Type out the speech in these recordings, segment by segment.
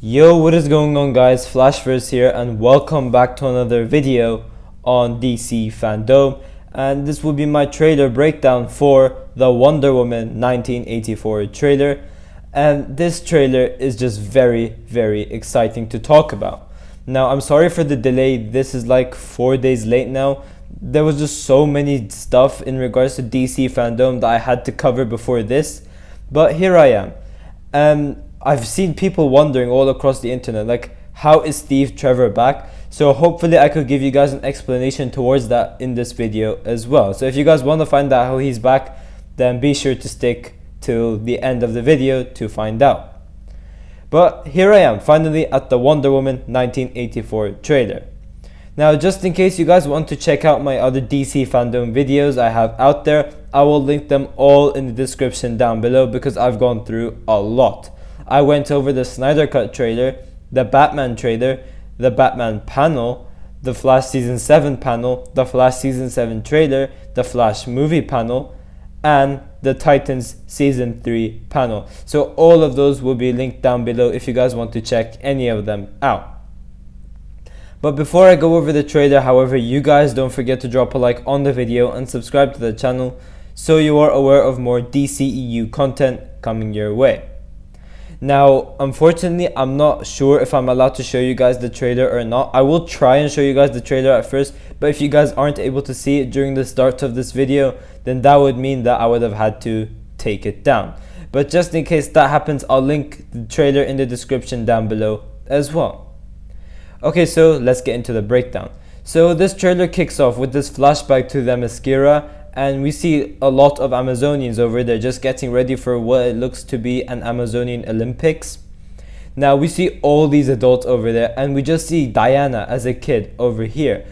Yo, what is going on, guys? Flashverse here, and welcome back to another video on DC FanDome. And this will be my trailer breakdown for the Wonder Woman 1984 trailer. And this trailer is just very exciting to talk about. Now, I'm sorry for the delay. This is like 4 days late now. There was just so many stuff in regards to DC FanDome that I had to cover before this, but here I am. I've seen people wondering all across the internet, like, how is Steve Trevor back? So hopefully I could give you guys an explanation towards that in this video as well. So if you guys want to find out how he's back, then be sure to stick till the end of the video to find out. But here I am, finally at the Wonder Woman 1984 trailer. Now, just in case you guys want to check out my other DC FanDome videos I have out there, I will link them all in the description down below because I've gone through a lot. I went over the Snyder Cut trailer, the Batman trailer, the Batman panel, the Flash Season 7 panel, the Flash Season 7 trailer, the Flash movie panel, and the Titans Season 3 panel. So all of those will be linked down below if you guys want to check any of them out. But before I go over the trailer, however, you guys don't forget to drop a like on the video and subscribe to the channel so you are aware of more DCEU content coming your way. Now, unfortunately, I'm not sure if I'm allowed to show you guys the trailer or not. I will try and show you guys the trailer at first, but if you guys aren't able to see it during the start of this video, then that would mean that I would have had to take it down. But just in case that happens, I'll link the trailer in the description down below as well. Okay, so let's get into the breakdown. So this trailer kicks off with this flashback to the Themyscira, and we see a lot of Amazonians over there just getting ready for what it looks to be an Amazonian Olympics. Now we see all these adults over there, and we just see Diana as a kid over here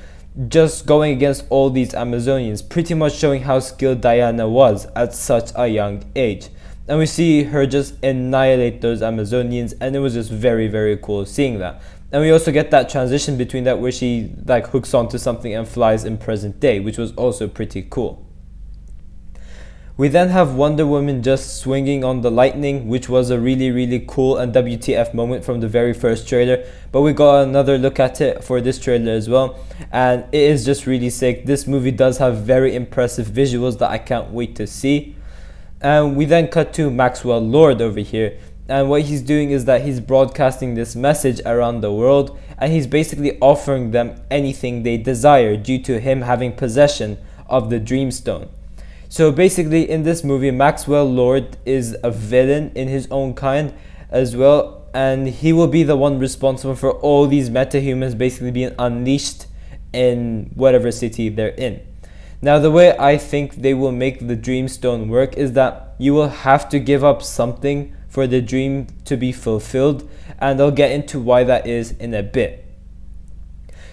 just going against all these Amazonians, pretty much showing how skilled Diana was at such a young age. And we see her just annihilate those Amazonians, and it was just very cool seeing that. And we also get that transition between that where she like hooks onto something and flies in present day, which was also pretty cool. We then have Wonder Woman just swinging on the lightning, which was a really cool and WTF moment from the very first trailer. But we got another look at it for this trailer as well, and it is just really sick. This movie does have very impressive visuals that I can't wait to see. And we then cut to Maxwell Lord over here, and what he's doing is that he's broadcasting this message around the world, and he's basically offering them anything they desire due to him having possession of the Dreamstone. So basically in this movie, Maxwell Lord is a villain in his own kind as well, and he will be the one responsible for all these metahumans basically being unleashed in whatever city they're in. Now, the way I think they will make the Dreamstone work is that you will have to give up something for the dream to be fulfilled, and I'll get into why that is in a bit.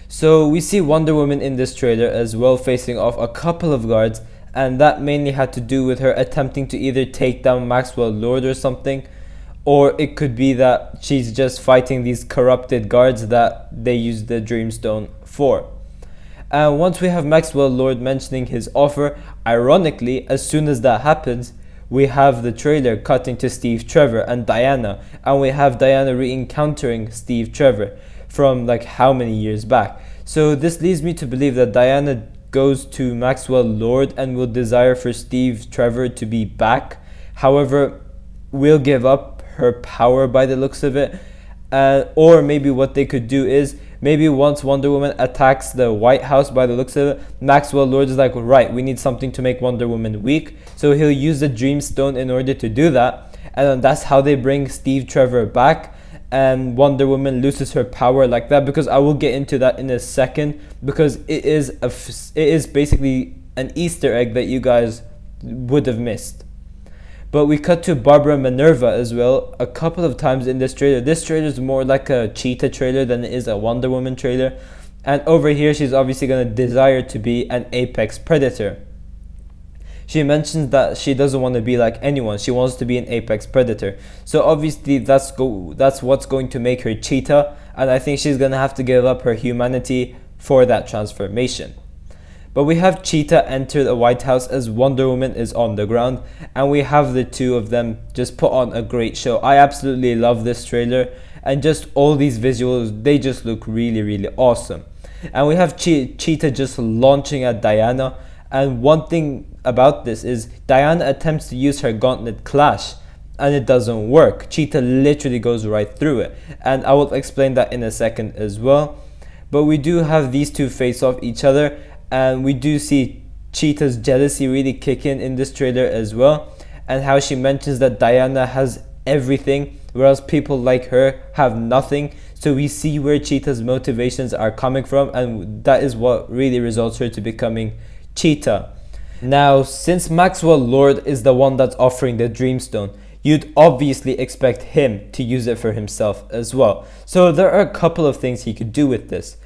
So we see Wonder Woman in this trailer as well facing off a couple of guards, and that mainly had to do with her attempting to either take down Maxwell Lord or something, or it could be that she's just fighting these corrupted guards that they use the Dreamstone for. And once we have Maxwell Lord mentioning his offer, ironically, as soon as that happens, we have the trailer cutting to Steve Trevor and Diana, and we have Diana re-encountering Steve Trevor from like how many years back. So this leads me to believe that Diana goes to Maxwell Lord and will desire for Steve Trevor to be back. However, will give up her power by the looks of it. Or maybe what they could do is, maybe once Wonder Woman attacks the White House by the looks of it, Maxwell Lord is like, right, we need something to make Wonder Woman weak. So he'll use the Dreamstone in order to do that. And then that's how they bring Steve Trevor back, and Wonder Woman loses her power like that, because I will get into that in a second, because it is basically an Easter egg that you guys would have missed. But we cut to Barbara Minerva as well a couple of times in this trailer. This trailer is more like a Cheetah trailer than it is a Wonder Woman trailer, and over here she's obviously going to desire to be an apex predator. She mentions that she doesn't want to be like anyone. She wants to be an apex predator. So obviously that's what's going to make her Cheetah, and I think she's going to have to give up her humanity for that transformation. But we have Cheetah enter the White House as Wonder Woman is on the ground, and we have the two of them just put on a great show. I absolutely love this trailer, and just all these visuals, they just look really, really awesome. And we have Cheetah just launching at Diana, and one thing about this is Diana attempts to use her gauntlet clash and it doesn't work. Cheetah literally goes right through it, and I will explain that in a second as well. But we do have these two face off each other, and we do see Cheetah's jealousy really kick in this trailer as well, and how she mentions that Diana has everything whereas people like her have nothing. So we see where Cheetah's motivations are coming from, and that is what really results her to becoming Cheetah. Now, since Maxwell Lord is the one that's offering the Dreamstone, you'd obviously expect him to use it for himself as well. So there are a couple of things he could do with this.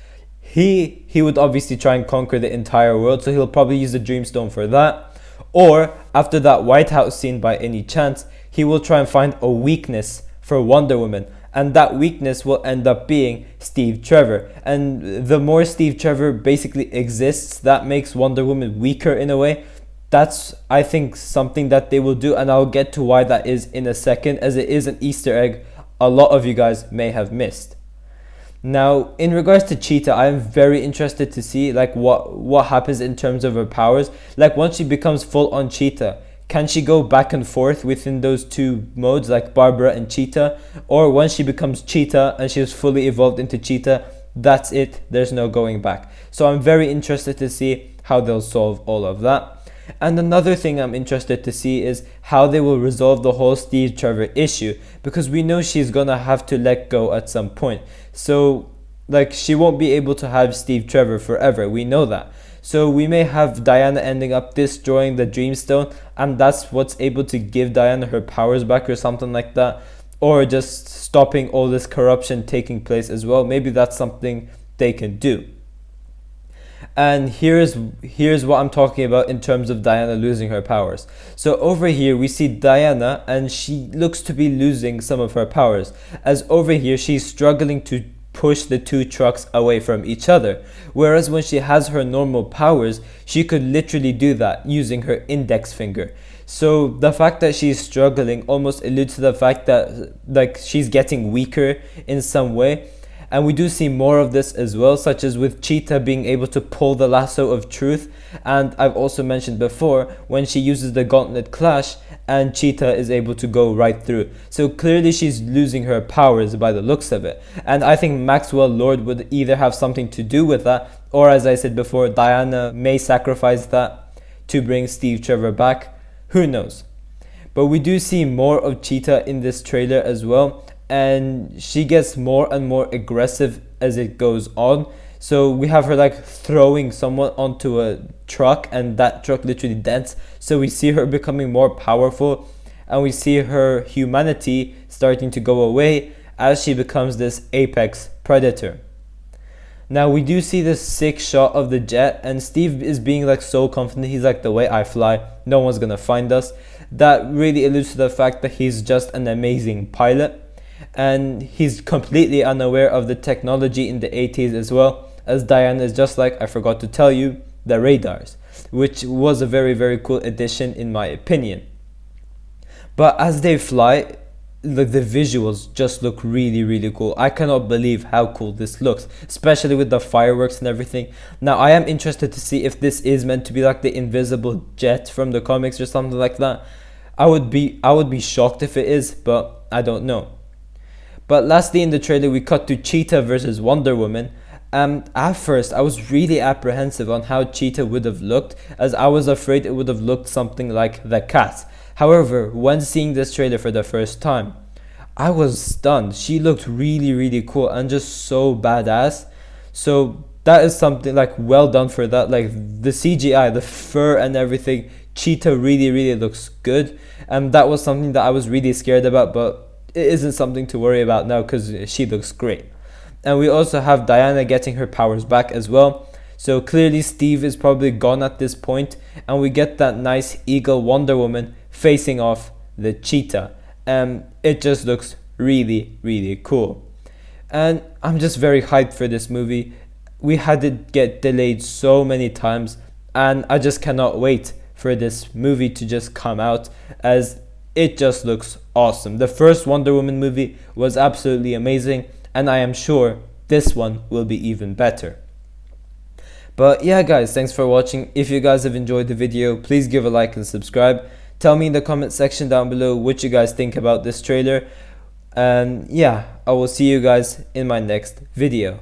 He would obviously try and conquer the entire world, so he'll probably use the Dreamstone for that. Or after that White House scene, by any chance, he will try and find a weakness for Wonder Woman, and that weakness will end up being Steve Trevor. And the more Steve Trevor basically exists, that makes Wonder Woman weaker in a way. That's, I think, something that they will do, and I'll get to why that is in a second, as it is an Easter egg a lot of you guys may have missed. Now, in regards to Cheetah, I am very interested to see like what happens in terms of her powers. Like once she becomes full on Cheetah, can she go back and forth within those two modes like Barbara and Cheetah? Or once she becomes Cheetah and she is fully evolved into Cheetah, that's it, there's no going back. So I'm very interested to see how they'll solve all of that. And another thing I'm interested to see is how they will resolve the whole Steve Trevor issue, because we know she's gonna have to let go at some point. So like she won't be able to have Steve Trevor forever, we know that. So we may have Diana ending up destroying the Dreamstone, and that's what's able to give Diana her powers back or something like that, or just stopping all this corruption taking place as well. Maybe that's something they can do. And here's what I'm talking about in terms of Diana losing her powers. So over here we see Diana, and she looks to be losing some of her powers, as over here she's struggling to push the two trucks away from each other, whereas when she has her normal powers, she could literally do that using her index finger. So the fact that she's struggling almost alludes to the fact that like she's getting weaker in some way. And we do see more of this as well, such as with Cheetah being able to pull the lasso of truth. And I've also mentioned before when she uses the gauntlet clash and Cheetah is able to go right through. So clearly she's losing her powers by the looks of it. And I think Maxwell Lord would either have something to do with that, or as I said before, Diana may sacrifice that to bring Steve Trevor back. Who knows? But we do see more of Cheetah in this trailer as well, and she gets more and more aggressive as it goes on. So we have her like throwing someone onto a truck, and that truck literally dents. So we see her becoming more powerful, and we see her humanity starting to go away as she becomes this apex predator. Now we do see this sick shot of the jet, and Steve is being like so confident. He's like, the way I fly, no one's gonna find us. That really alludes to the fact that he's just an amazing pilot, and he's completely unaware of the technology in the 80s as well, as Diana is just like, I forgot to tell you, the radars, which was a very, very cool addition in my opinion. But as they fly, like the visuals just look really, really cool. I cannot believe how cool this looks, especially with the fireworks and everything. Now I am interested to see if this is meant to be like the invisible jet from the comics or something like that. I would be shocked if it is, but I don't know. But lastly, in the trailer we cut to Cheetah versus Wonder Woman. At first I was really apprehensive on how Cheetah would have looked, as I was afraid it would have looked something like the cat. However, when seeing this trailer for the first time, I was stunned. She looked really, really cool and just so badass. So that is something like well done for that. Like the CGI, the fur and everything, Cheetah really, really looks good. And that was something that I was really scared about, but it isn't something to worry about now because she looks great. And we also have Diana getting her powers back as well. So clearly Steve is probably gone at this point, and we get that nice eagle Wonder Woman facing off the Cheetah. It just looks really, really cool. And I'm just very hyped for this movie. We had it get delayed so many times, and I just cannot wait for this movie to just come out, as it just looks awesome. The first Wonder Woman movie was absolutely amazing, and I am sure this one will be even better. But yeah guys, thanks for watching. If you guys have enjoyed the video, please give a like and subscribe. Tell me in the comment section down below what you guys think about this trailer. And yeah, I will see you guys in my next video.